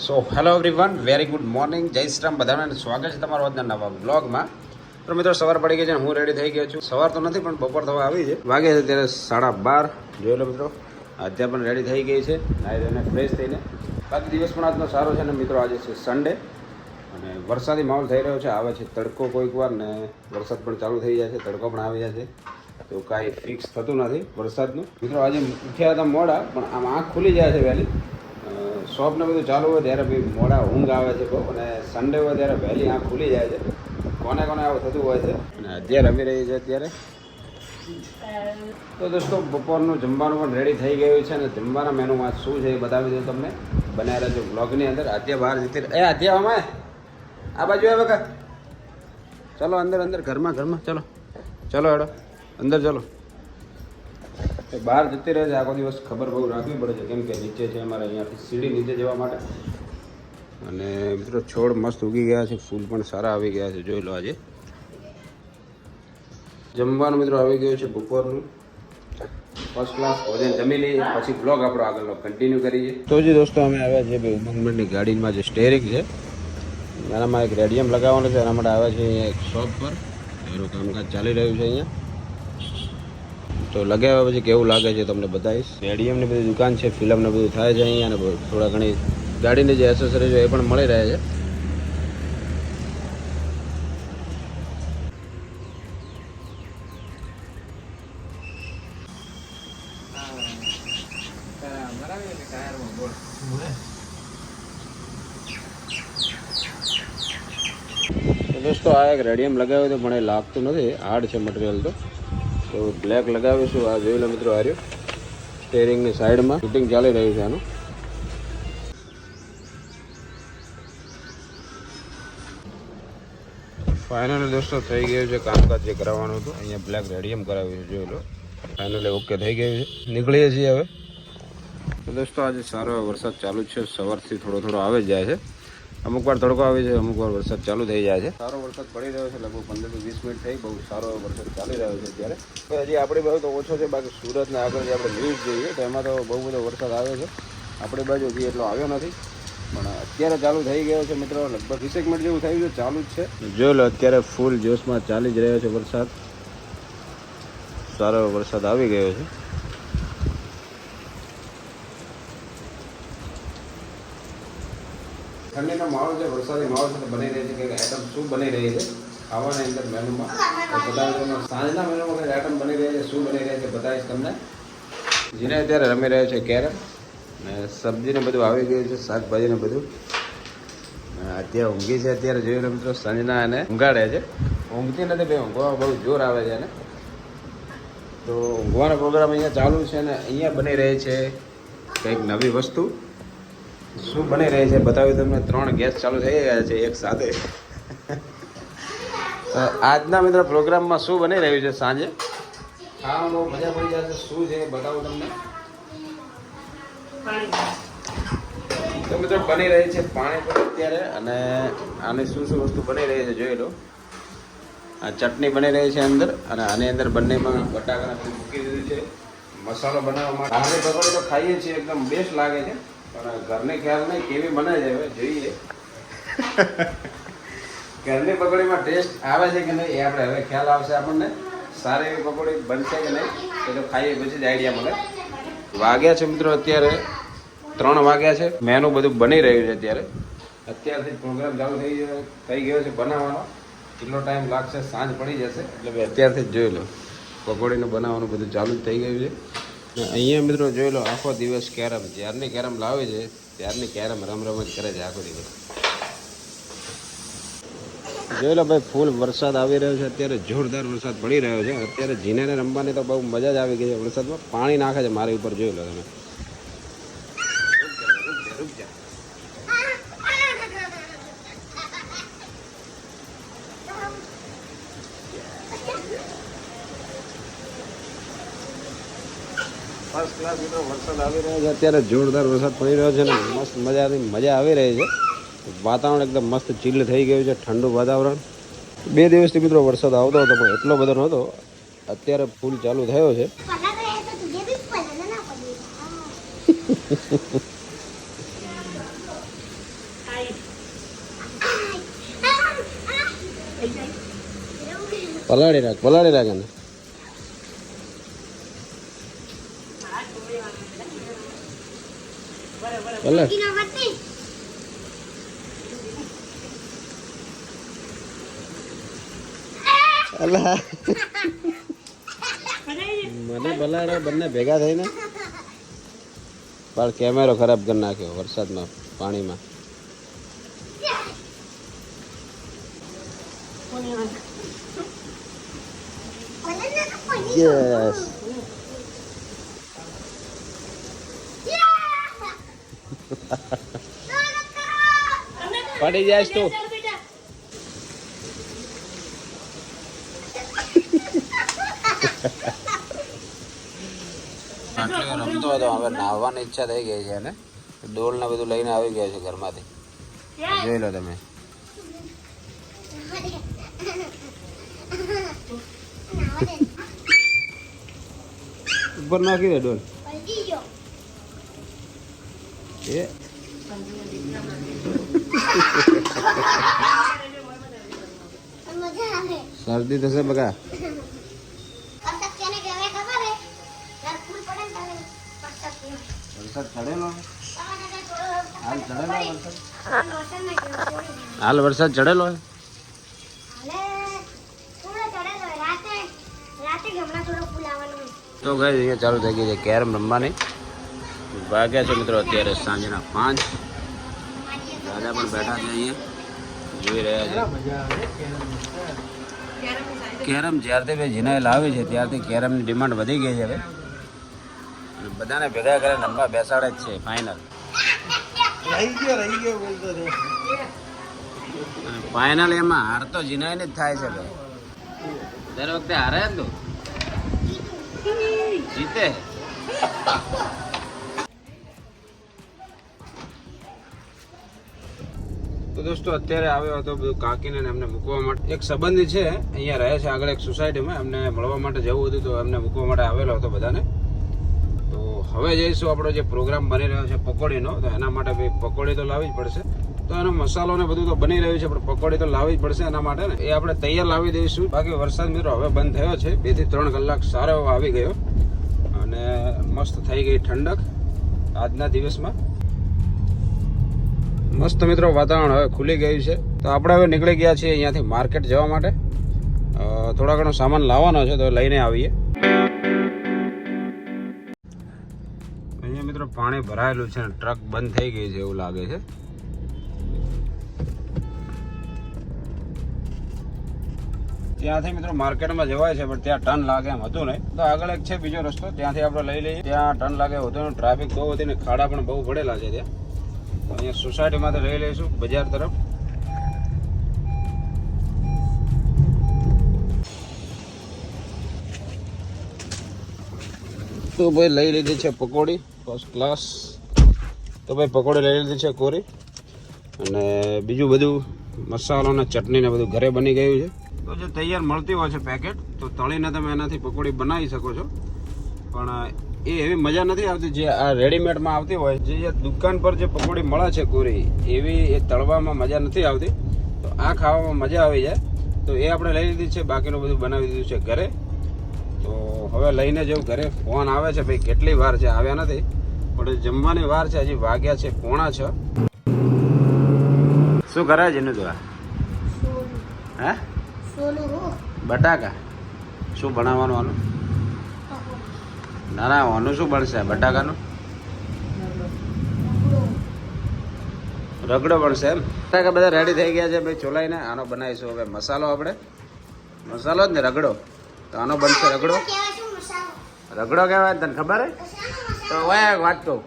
So hello everyone, very good morning, જય શ્રી રામ બધાને સ્વાગત છે તમારો આજના નવા બ્લોગમાં. તો મિત્રો સવાર પડી ગઈ છે, હું રેડી થઈ ગયો છું. સવાર તો નથી પણ બપોર થવા આવી છે, વાગે છે ત્યારે 12:30. જોઈ લો મિત્રો, અત્યારે પણ રેડી થઈ ગઈ છે, નાઈ ધોઈને ફ્રેશ થઈને. બાકી દિવસ પણ આજનો સારો છે ને મિત્રો, આજે છે સન્ડે અને વરસાદી માહોલ થઈ રહ્યો છે. આવે છે તડકો કોઈક વાર ને વરસાદ પણ ચાલુ થઈ જાય છે, તડકો પણ આવી જાય છે, તો કાંઈ ફિક્સ થતું નથી વરસાદનું. મિત્રો આજે ઉઠ્યા હતા મોડા, પણ આમ આંખ ખુલી જાય છે વહેલી. શોપ ને બધું ચાલુ હોય ત્યારે ભાઈ મોડા ઊંઘ આવે છે બહુ, અને સન્ડે હોય ત્યારે વહેલી આંખ ખુલી જાય છે. કોને કોને આવું થતું હોય છે. અને અત્યારે રમી રહી છે અત્યારે. તો દોસ્તો બપોરનું જમવાનું પણ રેડી થઈ ગયું છે, અને જમવાના મેનુમાં શું છે એ બતાવી દઉં તમને. બનાવી રહેજો બ્લોગની અંદર. આદ્યા બહાર જતી આદ્યા અમે આ બાજુ આવે કા, ચલો અંદર અંદર ઘરમાં ચલો ચલો હેડો અંદર ચલો. બહાર જતી રહે છે આખો દિવસ, ખબર બહુ રાખવી પડે છે, કેમ કે નીચે છે અમારે અહીંયાથી સીડી નીચે જવા માટે. અને મિત્રો છોડ મસ્ત ઉગી ગયા છે, ફૂલ પણ સારા આવી ગયા છે, જોઈ લો. આજે જમવાનું મિત્રો આવી ગયું છે બપોરનું ફર્સ્ટ ક્લાસ ભોજન જમી લઈએ, પછી બ્લોગ આપણો આગળનો કન્ટિન્યુ કરીએ. તો જે દોસ્તો અમે આવ્યા છે ભાઈ ઉમંગની ગાડીમાં જે સ્ટેરિંગ છે એનામાં એક રેડિયમ લગાવવાનું છે, એના માટે આવ્યા છે અહીંયા એક શોપ પર. એનું કામકાજ ચાલી રહ્યું છે અહીંયા. તો લગાવ્યા પછી કેવું લાગે છે તમને બતાવીશ. રેડિયમની બધી દુકાન છે, ફિલ્મને બધું થાય છે અહીંયા, અને થોડા ઘણી ગાડીની જે એસેસરીઝ હોય એ પણ મળી રહે છે. દોસ્તો આ એક રેડિયમ લગાવ્યું તો પણ એ લાગતું નથી, હાર્ડ છે મટીરિયલ. તો બ્લેક લગાવીશું. આ જોઈ લો મિત્રો, આ રહ્યું સ્ટેરિંગની સાઈડમાં ફિટિંગ ચાલી રહ્યું છે આનું. ફાઇનલી દોસ્તો થઈ ગયું છે કામકાજ જે કરાવવાનું હતું. અહીંયા બ્લેક રેડિયમ કરાવ્યું છે, જોઈ લો. ફાઇનલી ઓકે થઈ ગયું છે, નીકળીએ છીએ હવે. તો દોસ્તો આજે સારો વરસાદ ચાલુ છે, સવારથી થોડો આવે જ જાય છે. અમુક વાર તડકો આવે છે, અમુક વાર વરસાદ ચાલુ થઈ જાય છે. સારો વરસાદ પડી રહ્યો છે, લગભગ 15 થી 20 મિનિટ થઈ. બહુ સારો વરસાદ ચાલી રહ્યો છે અત્યારે. તો હજી આપણી બાજુ તો ઓછો છે, બાકી સુરતને આગળ જે આપણે ન્યૂઝ જોઈએ તો એમાં તો બહુ બધો વરસાદ આવ્યો છે. આપણી બાજુ હજી એટલો આવ્યો નથી, પણ અત્યારે ચાલુ થઈ ગયો છે મિત્રો. લગભગ 20 મિનિટ જેવું થયું છે, ચાલુ જ છે. જોઈ લો અત્યારે ફૂલ જોશમાં ચાલી જ રહ્યો છે વરસાદ. સારો વરસાદ આવી ગયો છે. ઠંડીનો માહોલ છે, વરસાદી માહોલ છે, તો બની રહી છે કે આઈટમ શું બની રહી છે ખાવાની અંદર મેનુમાં. તો બતાવીશ તમને સાંજના મેનુમાં કઈ આઈટમ બની રહી છે, શું બની રહી છે બતાવીશ તમને. જેને અત્યારે રમી રહ્યો છે કેરમ, ને સબ્જીને બધું આવી ગયું છે, શાકભાજીને બધું. અત્યારે ઊંઘી છે, અત્યારે જોઈ લો મિત્રો. સાંજના એને ઊંઘાડે છે, ઊંઘતી નથી ભાઈ, ઊંઘવા બહુ જોર આવે છે એને. તો ઊંઘવાનો પ્રોગ્રામ અહીંયા ચાલુ છે, ને અહીંયા બની રહી છે કંઈક નવી વસ્તુ. શું બની રહી છે બતાવ્યું તમને. 3 ગેસ ચાલુ થઈ ગયા છે એક સાથે. આજના મિત્રો પ્રોગ્રામમાં શું બની રહ્યું છે સાંજે, ખાવામાં બહુ મજા પડી જશે. શું છે બતાવું તમને. તો મિત્રો બની રહી છે પાણીપુરી અત્યારે, અને આની શું વસ્તુ બની રહી છે જોઈ લો. આ ચટણી બની રહી છે અંદર, અને આની અંદર બંનેમાં બટાકાના મૂકી દીધું છે મસાલો બનાવવા માટે. આની પકોડી તો ખાઈએ છીએ, એકદમ બેસ્ટ લાગે છે, પણ ઘરને ખ્યાલ નહીં કેવી બને છે, હવે જોઈએ. ઘરની પકોડીમાં ટેસ્ટ આવે છે કે નહીં એ આપણે હવે ખ્યાલ આવશે આપણને. સારી એવી પકોડી બનશે કે નહીં એ તો ખાઈએ પછી જ આઈડિયા મળે. વાગ્યા છે મિત્રો અત્યારે 3 વાગ્યા છે. મેનુ બધું બની રહ્યું છે અત્યારે. અત્યારથી પ્રોગ્રામ ચાલુ થઈ ગયો છે બનાવવાનો. કેટલો ટાઈમ લાગશે, સાંજ પડી જશે, એટલે અત્યારથી જ જોઈ લો. પકોડીનું બનાવવાનું બધું ચાલુ જ થઈ ગયું છે. અહીંયા મિત્રો જોઈ લો, આખો દિવસ કેરમ, જ્યારની કેરમ લાવે છે ત્યારની કેરમ રમ જ કરે છે આખો દિવસ. જોઈ લો ભાઈ, ફૂલ વરસાદ આવી રહ્યો છે અત્યારે, જોરદાર વરસાદ પડી રહ્યો છે અત્યારે. જીનેને રમવાની તો બહુ મજા જ આવી ગઈ છે વરસાદમાં. પાણી નાખે છે મારી ઉપર, જોઈ લો તમે. ફર્સ્ટ ક્લાસ મિત્રો વરસાદ આવી રહ્યો છે અત્યારે, જોરદાર વરસાદ પડી રહ્યો છે ને મસ્ત મજા આવી રહી છે. વાતાવરણ એકદમ મસ્ત ચીલ થઈ ગયું છે, ઠંડુ વાતાવરણ. 2 દિવસથી મિત્રો વરસાદ આવતો હતો પણ એટલો બધો નહોતો. અત્યારે ફૂલ ચાલુ થયો છે. પલાળી રાખ એને. પલાળ. અલા મને પલાળે બંને ભેગા થઈને પણ કેમેરો ખરાબ કરી નાખ્યો વરસાદમાં પાણીમાં. યસ પડી જાય તું. રમતો હતો હવે નાહવાની ઈચ્છા થઈ ગઈ છે ને ડોલ ને બધું લઈને આવી ગયો છે ઘરમાંથી. જોઈ લો તમે. ઉપર નાખી દે ડોલ. એ શરદી થશે બગા. વરસાદ ચડેલો હાલ ચડેલો વરસાદ. હાલ વરસાદ ચડેલો તો ગઈ અહીંયા ચાલુ થઈ ગઈ છે કેરમ રમવાની. વાગ્યા છે મિત્રો અત્યારે સાંજના 5. દાદા પણ બેઠા છે અહીંયા જોઈ રહ્યા છે કેરમ. જ્યારથી ભાઈ જીનાએ લાવી છે ત્યારથી કેરમની ડિમાન્ડ વધી ગઈ છે હવે. બધાને ભેગા કરે રમવા બેસાડે જ છે ફાઇનલ. ફાઇનલ એમાં હાર તો જીનાઈને જ થાય છે ભાઈ. દર વખતે હારે ને તો જીતે. તો દોસ્તો અત્યારે આવ્યો હતો બધું કાકીને એમને મૂકવા માટે. એક સંબંધી છે અહીંયા રહે છે આગળ એક સોસાયટીમાં, એમને મળવા માટે જવું હતું તો એમને મૂકવા માટે આવેલો હતો બધાને. તો હવે જઈશું આપણો જે પ્રોગ્રામ બની રહ્યો છે પકોડીનો, તો એના માટે ભાઈ પકોડી તો લાવવી જ પડશે. તો એનો મસાલો ને બધું તો બની રહ્યું છે પણ પકોડી તો લાવવી જ પડશે એના માટે ને. એ આપણે તૈયાર લાવી દઈશું. બાકી વરસાદ મિત્રો હવે બંધ થયો છે, 2 થી 3 કલાક સારો એવો આવી ગયો અને મસ્ત થઈ ગઈ ઠંડક આજના દિવસમાં. મસ્ત મિત્રો વાતાવરણ હવે ખુલી ગયું છે. તો આપણે હવે નીકળી ગયા છીએ અહીંયાથી માર્કેટ જવા માટે. થોડા ઘણો સામાન લાવવાનો છે તો લઈને આવીએ. અહીંયા મિત્રો પાણી ભરાયેલું છે ને ટ્રક બંધ થઈ ગઈ છે એવું લાગે છે. ત્યાંથી મિત્રો માર્કેટમાં જવાય છે પણ ત્યાં ટર્ન લાગે એમ હતું નહીં. તો આગળ એક છે બીજો રસ્તો, ત્યાંથી આપણે લઈ લઈએ. ત્યાં ટર્ન લાગે હતું, ટ્રાફિક બહુ હતી ને ખાડા પણ બહુ પડેલા છે ત્યાં. અહીંયા સોસાયટીમાંથી લઈ લઈશું બજાર તરફ. તો ભાઈ લઈ લીધી છે પકોડી ફર્સ્ટ ક્લાસ. તો ભાઈ પકોડી લઈ લીધી છે કોરી અને બીજું બધું મસાલો ને ચટણી ને બધું ઘરે બની ગયું છે. તો જે તૈયાર મળતી હોય છે પેકેટ, તો તળીને તમે એનાથી પકોડી બનાવી શકો છો. પણ એ એવી મજા નથી આવતી જે આ રેડીમેડમાં આવતી હોય. જે દુકાન પર જે પકોડી મળે છે કોરી, એવી એ તળવામાં મજા નથી આવતી. તો આ ખાવામાં મજા આવી જાય. તો એ આપણે લઈ લીધી છે, બાકીનું બધું બનાવી દીધું છે ઘરે. તો હવે લઈને જવું ઘરે. ફોન આવે છે ભાઈ કેટલી વાર છે, આવ્યા નથી પણ જમવાની વાર છે, હજી વાગ્યા છે 5:45. શું કરે છે એનું? તો હે બટાકા શું બનાવવાનું આનું? ના ના આનું શું બનશે? બટાકાનું રગડો બનશે એમ? બટાકા બધા રેડી થઈ ગયા છે ભાઈ ચોલાઈને. આનો બનાવીશું હવે મસાલો. આપણે મસાલો જ ને રગડો, તો આનો બનશે રગડો. રગડો કહેવાય તને ખબર હે? તો વાય વાત કહું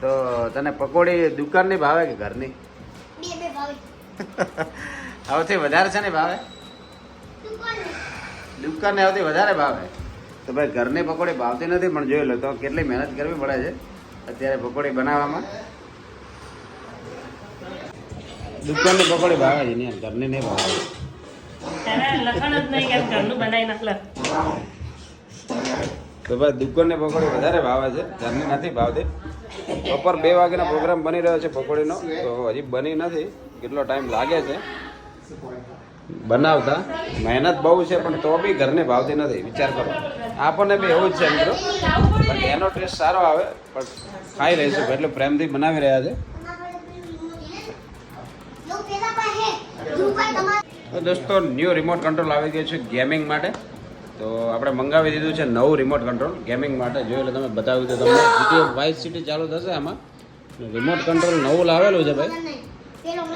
તો તને પકોડી દુકાનની ભાવે કે ઘરની? સૌથી વધારે છે ને ભાવે? દુકાનને સૌથી વધારે ભાવે. તો ભાઈ ઘરની પકોડી ભાવતી નથી પણ જોઈ લો તો કેટલી મહેનત કરવી પડે છે અત્યારે પકોડી બનાવવામાં. દુકાનની પકોડી ભાવે છે ને, ઘરની નહીં ભાવે. તો ભાઈ દુકાનની પકોડી વધારે ભાવે છે, ઘરની નથી ભાવતી. બપોર 2 વાગ્યાનો પ્રોગ્રામ બની રહ્યો છે પકોડીનો, તો હજી બની નથી, કેટલો ટાઈમ લાગે છે. બનાવતા મહેનત બહુ છે પણ તો બી ઘરને ભાવતી નથી. વિચાર કરો, આપણને બી એવું જ છે મિત્રો, પણ એનો ટેસ્ટ સારો આવે પણ ખાઈ લઈશું એટલે પ્રેમથી બનાવી રહ્યા છે. તો દોસ્તો ન્યૂ રિમોટ કંટ્રોલ આવી ગયું છે ગેમિંગ માટે. તો આપણે મંગાવી દીધું છે નવું રિમોટ કંટ્રોલ ગેમિંગ માટે. જોઈ લો તમે, બતાવી દો તમને. GTA વાઇસ સિટી ચાલુ થશે આમાં. રિમોટ કંટ્રોલ નવું લાવેલું છે ભાઈ.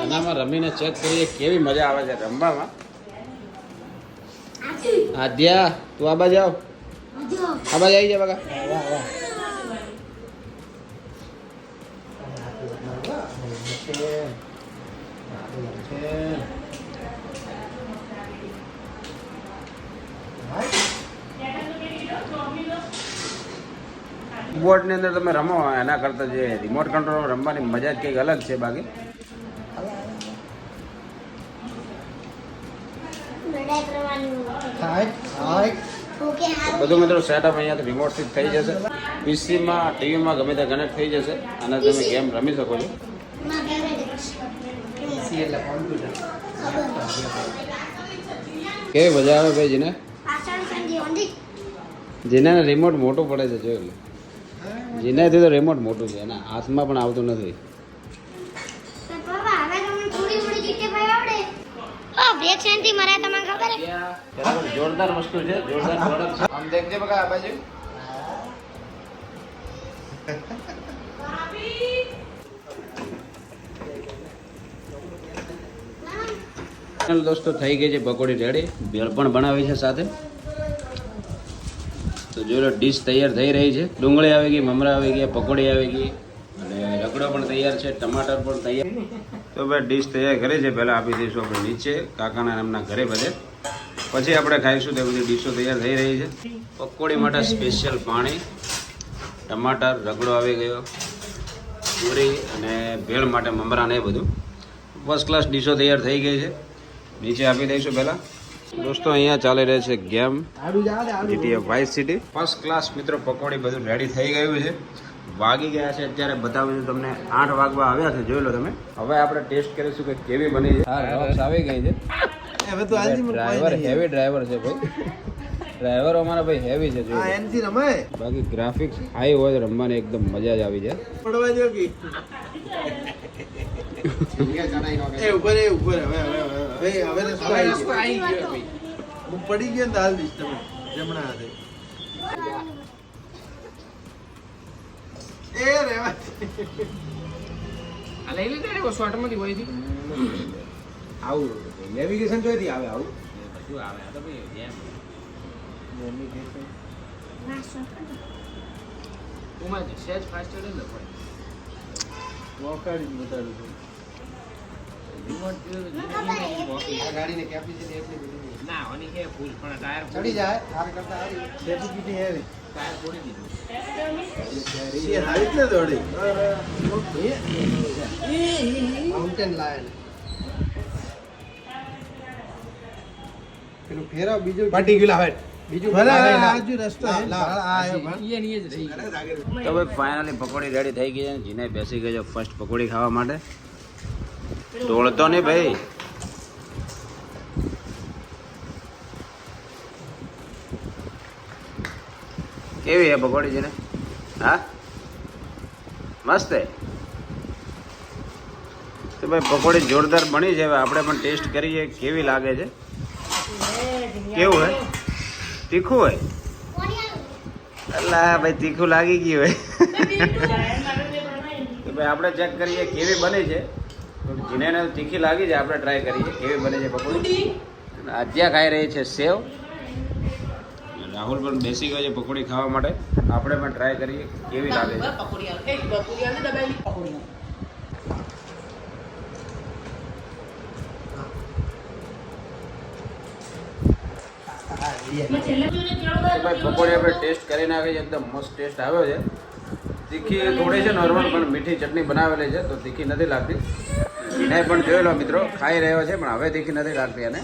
એનામાં રમીને ચેક કરીએ કેવી મજા આવે છે રમવામાં. આદ્યા તું આ બાજુ આવ, આ બાજુ આવી જા બકા. બોર્ડ ની અંદર તમે રમો એના કરતા જે રિમોટ કંટ્રોલ રમવાની મજા જ કંઈક અલગ છે. બાકી બધું મિત્રો સેટઅપ અહીંયાથી રિમોટથી જ થઈ જશે. પીસીમાં ટીવીમાં ગમે ત્યાં કનેક્ટ થઈ જશે અને તમે ગેમ રમી શકો છો. કેવી મજા આવે ભાઈ જેને જેને રિમોટ મોટું પડે છે. જોઈ લો, જેનાથી તો રિમોટ મોટું છે એના હાથમાં પણ આવતું નથી. જોરદાર વસ્તુ છે, જોરદાર પ્રોડક્ટ છે. આમ દેખજે બકા આ બાજુ. દોસ્તો થઈ ગઈ છે પકોડી રેડી. ભેળ પણ બનાવી છે સાથે. તો જોઈ લો ડીશ તૈયાર થઈ રહી છે. ડુંગળી આવી ગઈ, મમરા આવી ગયા, પકોડી આવી ગઈ અને રગડો પણ તૈયાર છે, ટમાટર પણ તૈયાર. તો ભાઈ ડીશ તૈયાર કરી છે. પહેલાં આપી દઈશું આપણે નીચે કાકાના એમના ઘરે બધે, પછી આપણે ખાઈશું. તે બધી ડીશો તૈયાર થઈ રહી છે. પકોડી માટે સ્પેશિયલ પાણી, ટમાટર, રગડો આવી ગયો, પૂરી અને ભેળ માટે મમરા ને એ બધું. ફર્સ્ટ ક્લાસ ડીશો તૈયાર થઈ ગઈ છે. નીચે આપી દઈશું પહેલાં. દોસ્તો અહીંયા ચાલી રહે છે game GTA vice city. First class મિત્રો પકોડી બધું રેડી થઈ ગયું છે. વાગી ગયા છે અત્યારે બતાવું છું તમને, 8 વાગવા આવ્યા છે. જોઈ લો તમે. હવે આપણે ટેસ્ટ કરીશું કે કેવી બની છે. હા, રક્સ આવી ગઈ છે. ડ્રાઈવર હેવી ડ્રાઈવર છે ભાઈ. ડ્રાઈવર અમારા ભાઈ હેવી છે. બાકી ગ્રાફિક્સ હાઈ હોય રમવાની એકદમ મજા જ આવી જાય. પડી ગયો દાલ દીશ તમે જમણા હાથે. એ રેવા આ લઈ લીધા રે શોર્ટમાંથી હોય થી આવું નેવિગેશન જોઈતી આવે આવું બધું આવે. આ તો ભાઈ જેમ નેવિગેશન ના શોર્ટ ઉમા જે સેજ ફાસ્ટ રહે ને ભાઈ વોકાડી બતાડું છું. આ ગાડીને કેપેસિટી એટલી બધી ના ઓની હે ફૂલ પણ ટાયર ચડી જાય આ કરતા આ કેપેસિટી હે ટાયર છોડી દીધું સી હાઈટ ને દોડી માઉન્ટેન લાયન પેલું ફેરા બીજું પાર્ટિક્યુલર હાઈટ બીજું આજુ રસ્તો હે આ આયો પણ ઈ જ રહી. તો ભાઈ ફાઇનલી પકોડી રેડી થઈ ગઈ છે. જીને બેસી ગયો ફર્સ્ટ પકોડી ખાવા માટે. તોડતો નહીં ભાઈ. કેવી હે પકોડી છે ને? હા મસ્ત હે. તો ભાઈ પકોડી જોરદાર બની છે. હવે આપણે પણ ટેસ્ટ કરીએ કેવી લાગે છે. કેવું હે? તીખું હોય? અલ્લા ભાઈ તીખું લાગી ગયું હોય. તો ભાઈ આપણે ચેક કરીએ કેવી બની છે. જીને તીખી લાગી છે આપણે ટ્રાય કરીએ કેવી બને છે પકોડી. આદ્યા ખાઈ રહી છે સેવ. રાહુલ પણ બેસી ગયો છે પકોડી ખાવા માટે. આપણે પણ ટ્રાય કરીએ કેવી લાગે છે. ભાઈ પકોડી આપણે ટેસ્ટ કરીને આવી છે. એકદમ મસ્ત ટેસ્ટ આવ્યો છે. તીખી થોડી છે નોર્મલ, પણ મીઠી ચટણી બનાવેલી છે તો તીખી નથી લાગતી. એને પણ જોઈ લો મિત્રો, ખાઈ રહ્યો છે પણ હવે તીખી નથી લાગતી એને.